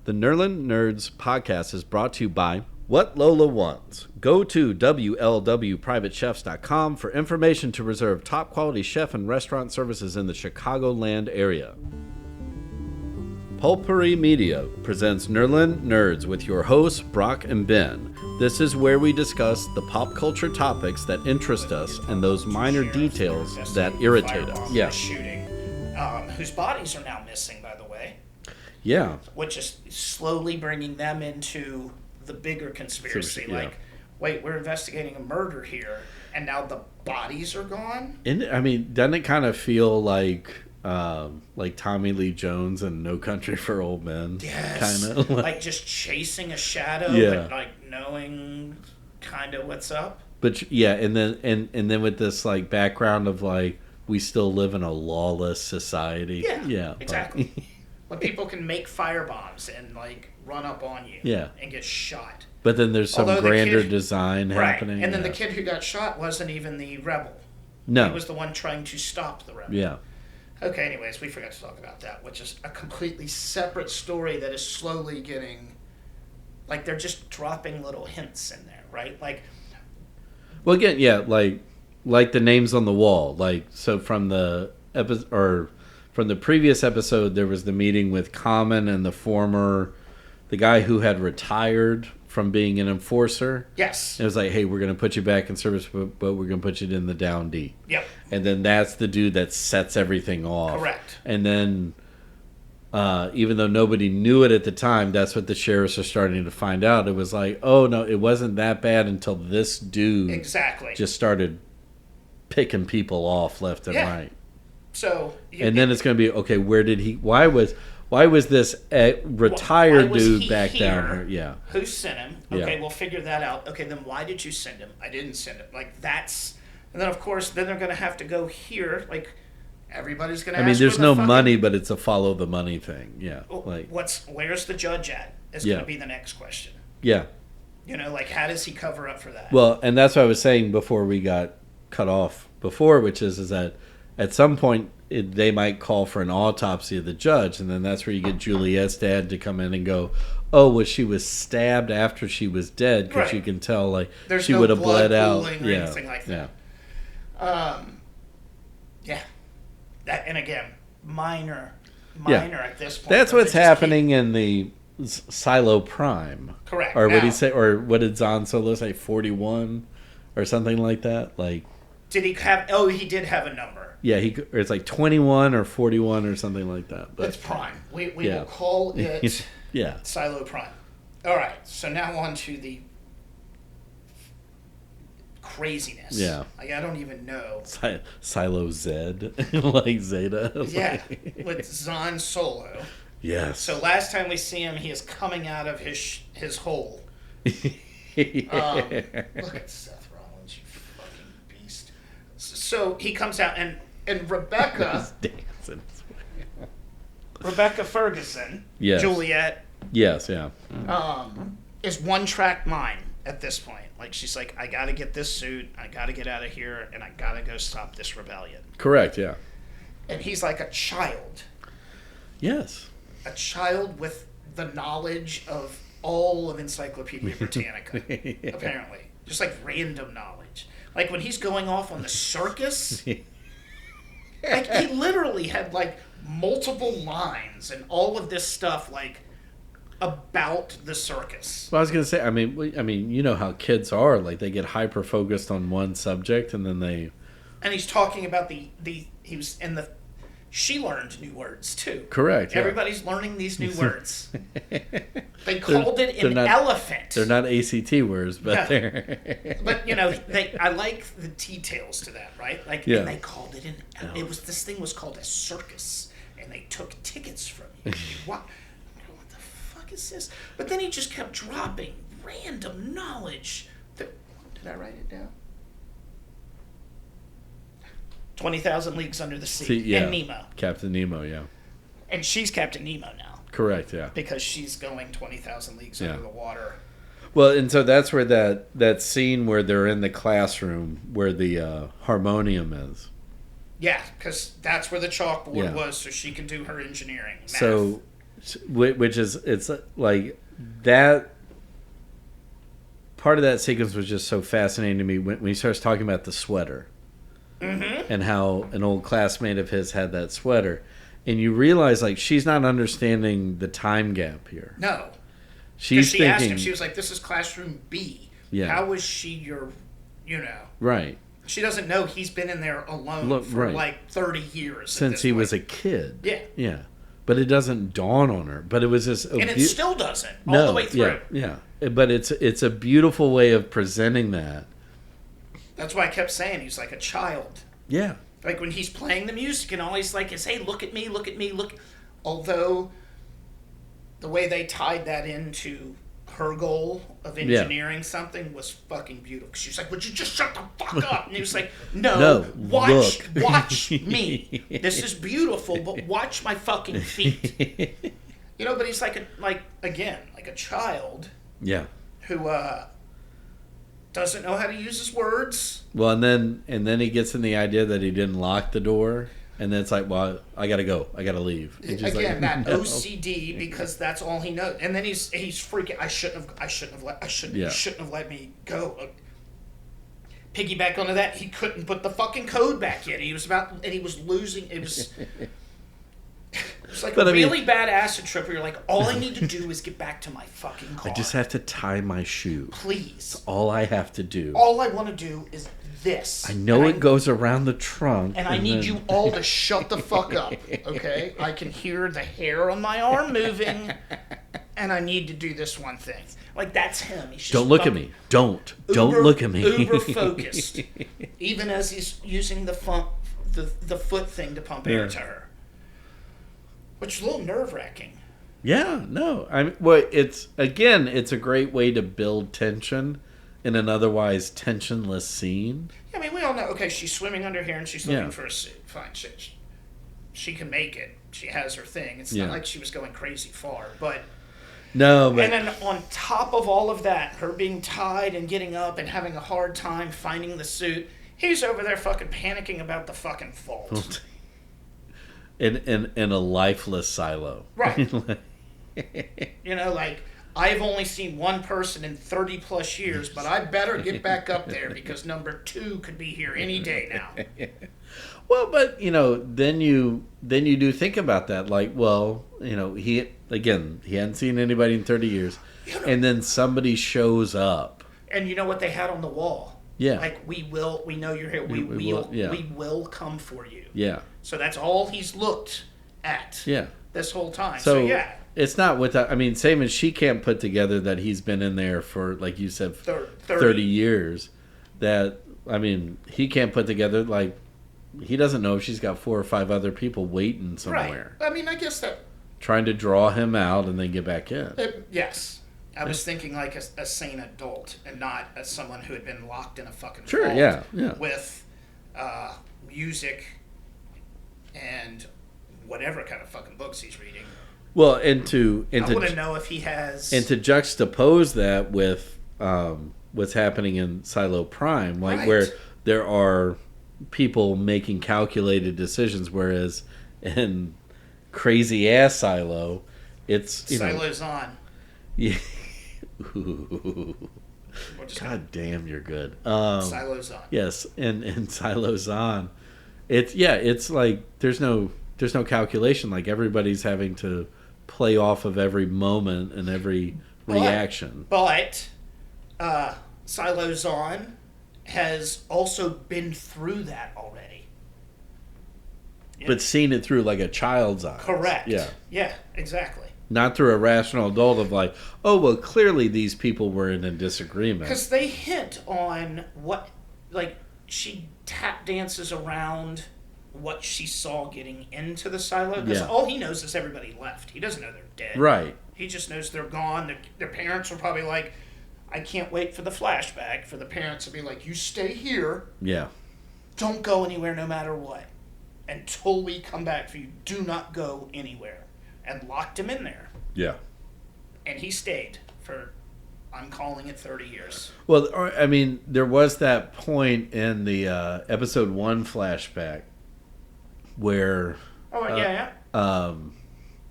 The Nerlin Nerds podcast is brought to you by What Lola Wants. Go to WLWPrivateChefs.com for information to reserve top quality chef and restaurant services in the Chicagoland area. Pulpery Media presents Nerlin Nerds with your hosts, Brock and Ben. This is where we discuss the pop culture topics that interest us and those minor details that irritate us. Yeah. Shooting, whose bodies are now missing, by the way. Yeah. Which is slowly bringing them into the bigger conspiracy. Like, wait, we're investigating a murder here, and now the bodies are gone? I mean, doesn't it kind of feel like Tommy Lee Jones and No Country for Old Men? Yes. Kind of. Like just chasing a shadow, but like knowing kind of what's up. But yeah, and then with this like background of like we still live in a lawless society. Yeah, exactly. When people can make firebombs and like run up on you and get shot. But then there's some grander design happening. And then the kid who got shot wasn't even the rebel. No. He was the one trying to stop the rebel. Yeah. Okay, anyways, we forgot to talk about that, which is a completely separate story that is slowly getting, like, they're just dropping little hints in there, right? Like, well, again, yeah, like the names on the wall. Like, so from the from the previous episode, there was the meeting with Common and the guy who had retired from being an enforcer. Yes. It was like, hey, we're going to put you back in service, but we're going to put you in the down D. Yep. And then that's the dude that sets everything off. Correct. And then, even though nobody knew it at the time, that's what the sheriffs are starting to find out. It was like, oh, no, it wasn't that bad until this dude just started picking people off left and right. So, then it's going to be, okay, why was this retired dude back down here? Yeah. Who sent him? Okay, we'll figure that out. Okay, then why did you send him? I didn't send him. Like, that's... And then, of course, then they're going to have to go here. Like, everybody's going to ask there's no money, but it's a follow the money thing. Yeah. Like, where's the judge at? Is going to be the next question. Yeah. You know, like, how does he cover up for that? Well, and that's what I was saying before we got cut off before, which is that at some point they might call for an autopsy of the judge, and then that's where you get Juliet's dad to come in and go, oh, well, she was stabbed after she was dead, because you can tell, like, she would have bled out. Or anything like that. That, and again, minor at this point. That's what's happening in the Silo Prime. Correct. Or what did he say? Or what did Zahn Solo say? 41 or something like that. Like, did he have? Oh, he did have a number. Yeah, it's like 21 or 41 or something like that. But it's Prime. We will call it Silo Prime. All right. So now on to the craziness. Yeah. Like, I don't even know. Silo Z, like Zeta. Yeah, with Zahn Solo. Yes. So last time we see him, he is coming out of his hole. Look at Seth Rollins, you fucking beast. So he comes out, and Rebecca... Rebecca Ferguson, Juliet... Yes, yeah. Is one-track mind at this point. Like, she's like, I gotta get this suit, I gotta get out of here, and I gotta go stop this rebellion. Correct, yeah. And he's like a child. Yes. A child with the knowledge of all of Encyclopedia Britannica, apparently. Just like random knowledge. Like when he's going off on the circus, like he literally had like multiple lines and all of this stuff like about the circus. Well, I was going to say, I mean, you know how kids are. Like they get hyper focused on one subject and then they... And he's talking about she learned new words, too. Correct, yeah. Everybody's learning these new words. They called it an elephant. They're not ACT words, but they're... But, you know, I like the details to that, right? Like, and they called it this thing was called a circus, and they took tickets from you. What the fuck is this? But then he just kept dropping random knowledge. Did I write it down? 20,000 Leagues Under the Sea. And Nemo. Captain Nemo, yeah. And she's Captain Nemo now. Correct, yeah. Because she's going 20,000 leagues under the water. Well, and so that's where that scene where they're in the classroom where the harmonium is. Yeah, because that's where the chalkboard was, so she can do her engineering. Math. So which is it's like that. Part of that sequence was just so fascinating to me when he starts talking about the sweater, and how an old classmate of his had that sweater, and you realize like she's not understanding the time gap here. No, she's she thinking. Asked him. She was like, "This is classroom B. Yeah. How was she your, Right. She doesn't know he's been in there alone for like 30 years since he was a kid. Yeah. Yeah. But it doesn't dawn on her. But it was just, and it still doesn't all the way through. Yeah. But it's a beautiful way of presenting that. That's why I kept saying he's like a child. Yeah. Like when he's playing the music and all he's like is, hey, look at me, look at me, look. Although the way they tied that into her goal of engineering something was fucking beautiful. She was like, would you just shut the fuck up? And he was like, no, watch me. This is beautiful, but watch my fucking feet. But he's like a child. Yeah. Who doesn't know how to use his words. Well, and then he gets in the idea that he didn't lock the door. And then it's like, well, I gotta go. I gotta leave. Again, that OCD because that's all he knows. And then he's freaking. I shouldn't have let me go. Piggyback onto that, he couldn't put the fucking code back in. He was losing. It was like a really bad acid trip where you're like, all I need to do is get back to my fucking car. I just have to tie my shoe. Please. That's all I have to do. All I want to do is this. I know it goes around the trunk. And I need you all to shut the fuck up, okay? I can hear the hair on my arm moving, and I need to do this one thing. Like, that's him. He's just don't look at me. Don't look at me. Uber focused. Even as he's using the foot thing to pump air to her. Which is a little nerve-wracking. Yeah, no. It's a great way to build tension in an otherwise tensionless scene. Yeah, I mean, we all know, okay, she's swimming under here and she's looking for a suit. Fine, she can make it. She has her thing. It's not like she was going crazy far, but... No, but... And then on top of all of that, her being tied and getting up and having a hard time finding the suit, he's over there fucking panicking about the fucking vault. in a lifeless silo. Right. I've only seen one person in 30 plus years, but I better get back up there because number 2 could be here any day now. Well, but then you do think about that. Like, well, he hadn't seen anybody in 30 years, and then somebody shows up. And you know what they had on the wall? Yeah. Like, we know you're here. We will come for you. Yeah. So that's all he's looked at. Yeah. This whole time. So yeah. It's not without. I mean, same as she can't put together that he's been in there for, like you said, 30 years. That, I mean, he can't put together, like, he doesn't know if she's got 4 or 5 other people waiting somewhere. Right. I mean, I guess that... Trying to draw him out and then get back in. Yes. I was thinking like a sane adult and not as someone who had been locked in a fucking vault yeah. With music and whatever kind of fucking books he's reading. Well, I want to know if he has... And to juxtapose that with what's happening in Silo Prime, like where there are people making calculated decisions, whereas in Crazy Ass Silo, it's... Silo's on. Yeah. God damn, you're good. Silo's on. Yes, and Silo's on. It's like there's no calculation. Like everybody's having to play off of every moment and every reaction. But Silo's on has also been through that already. But seen it through like a child's eyes. Correct. Yeah. Yeah, exactly. Not through a rational adult of like, oh, well, clearly these people were in a disagreement. Because they hint on what, like, she tap dances around what she saw getting into the silo. Because all he knows is everybody left. He doesn't know they're dead. Right. He just knows they're gone. Their parents are probably like, I can't wait for the flashback for the parents to be like, you stay here. Yeah. Don't go anywhere no matter what. Until we come back for you. Do not go anywhere. And locked him in there. Yeah. And he stayed for, I'm calling it 30 years. Well, I mean, there was that point in the episode 1 flashback where...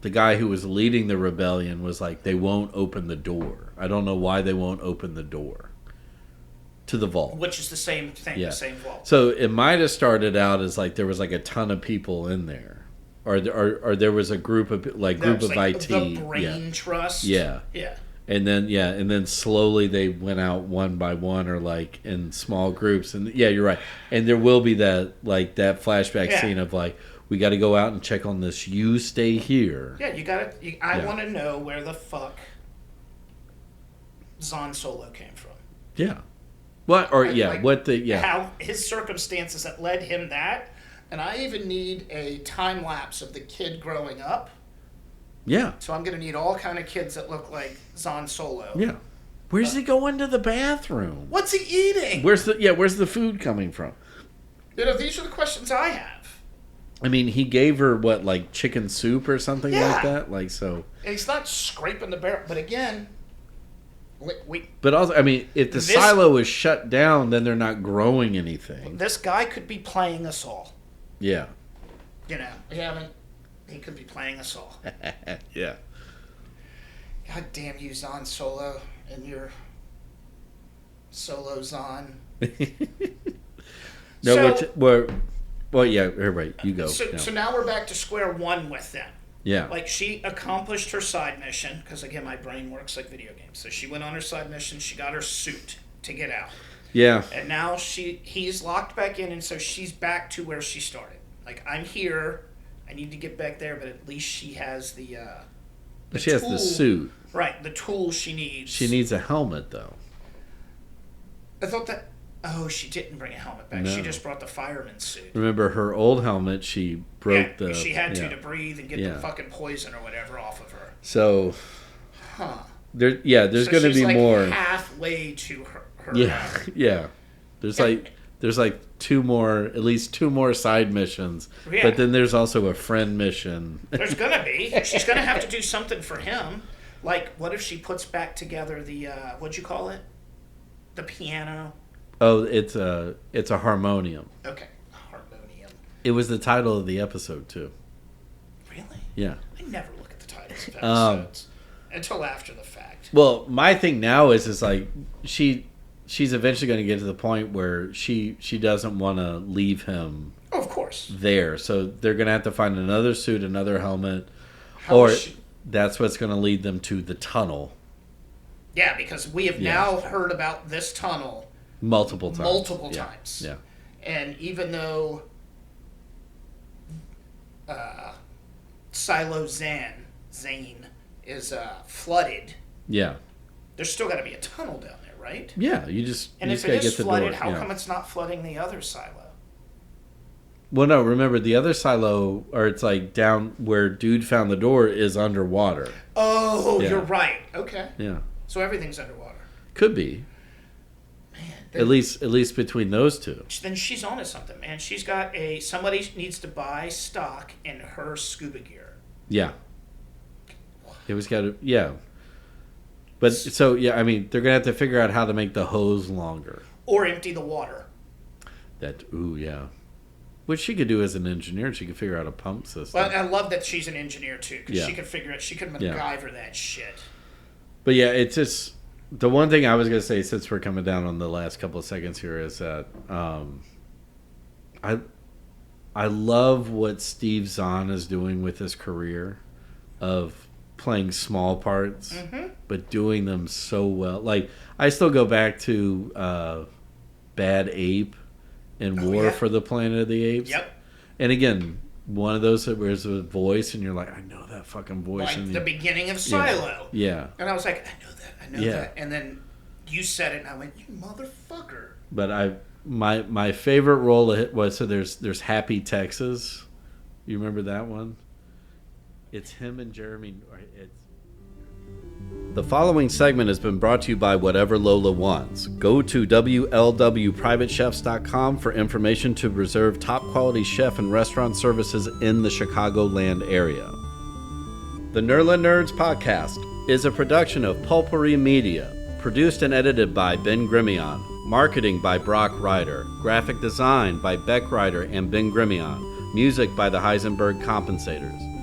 the the guy who was leading the rebellion was like, they won't open the door. I don't know why they won't open the door to the vault. Which is the same thing, Yeah. the same vault. So it might have started out as like there was like a ton of people in there, or there was a group of like That was IT. like the brain trust. Yeah. Yeah. And then slowly they went out one by one or like in small groups. And yeah, you're right. And there will be that like that flashback scene of like, we got to go out and check on this. You stay here. Yeah, you got to. I want to know where the fuck Zan Solo came from. Yeah. What or Like, how his circumstances that led him that, and I even need a time lapse of the kid growing up. Yeah. So I'm gonna need all kind of kids that look like Zan Solo. Yeah. Where's he going to the bathroom? What's he eating? Where's the food coming from? You know, these are the questions I have. I mean, he gave her what, like chicken soup or something like that, like so. And he's not scraping the barrel, but again, But also, I mean, if the silo is shut down, then they're not growing anything. This guy could be playing us all. Yeah. You know, he could be playing us all. Yeah. God damn you, Zan Solo, and your Solo Zan. No, well, yeah, right. You go. So now we're back to square one with them. Yeah. Like, she accomplished her side mission, because, again, my brain works like video games. So she went on her side mission, she got her suit to get out. Yeah. And now he's locked back in, and so she's back to where she started. Like, I'm here, I need to get back there, but at least she has the she has the suit. Right, the tools she needs. She needs a helmet, though. I thought that... Oh, she didn't bring a helmet back. No. She just brought the fireman's suit. Remember, her old helmet, she broke she had to breathe and get the fucking poison or whatever off of her. So, huh? There's going to be like more halfway to her. Yeah. There's like at least two more side missions. Yeah. But then there's also a friend mission. There's gonna be. She's gonna have to do something for him. Like, what if she puts back together the what'd you call it? The piano. Oh, it's a harmonium. Okay, harmonium. It was the title of the episode too. Really? Yeah. I never look at the titles of episodes until after the fact. Well, my thing now is like she's eventually going to get to the point where she doesn't want to leave him. Oh, of course. There, so they're going to have to find another suit, another helmet, that's what's going to lead them to the tunnel. Yeah, because we have now heard about this tunnel multiple times. Yeah. And even though Silo Zane is flooded, there's still got to be a tunnel down there, right? Yeah, you just and you if just it gotta is get the flooded, door. how come it's not flooding the other silo? Well, no, remember the other silo, or it's like down where dude found the door is underwater. Oh, you're right. Okay. Yeah. So everything's underwater. Could be. Man. At least between those two. Then she's onto something, man. She's got somebody needs to buy stock in her scuba gear. Yeah. It was got to, yeah. But so I mean, they're gonna have to figure out how to make the hose longer or empty the water. Which she could do as an engineer. She could figure out a pump system. Well, I love that she's an engineer too, because she could figure it. She could MacGyver that shit. But yeah, it's just the one thing I was gonna say, since we're coming down on the last couple of seconds here, is that I love what Steve Zahn is doing with his career of playing small parts, but doing them so well. Like, I still go back to Bad Ape and War for the Planet of the Apes. Yep. And again, one of those that was a voice, and you're like, I know that fucking voice. Like the beginning of Silo. Yeah. And I was like, I know that. And then you said it, and I went, you motherfucker. But my favorite role was, so there's Happy Texas. You remember that one? It's him and Jeremy. The following segment has been brought to you by Whatever Lola Wants. Go to WLWPrivateChefs.com for information to reserve top quality chef and restaurant services in the Chicagoland area. The Nerla Nerds podcast is a production of Pulpery Media, produced and edited by Ben Grimion, marketing by Brock Ryder, graphic design by Beck Ryder and Ben Grimion, music by the Heisenberg Compensators.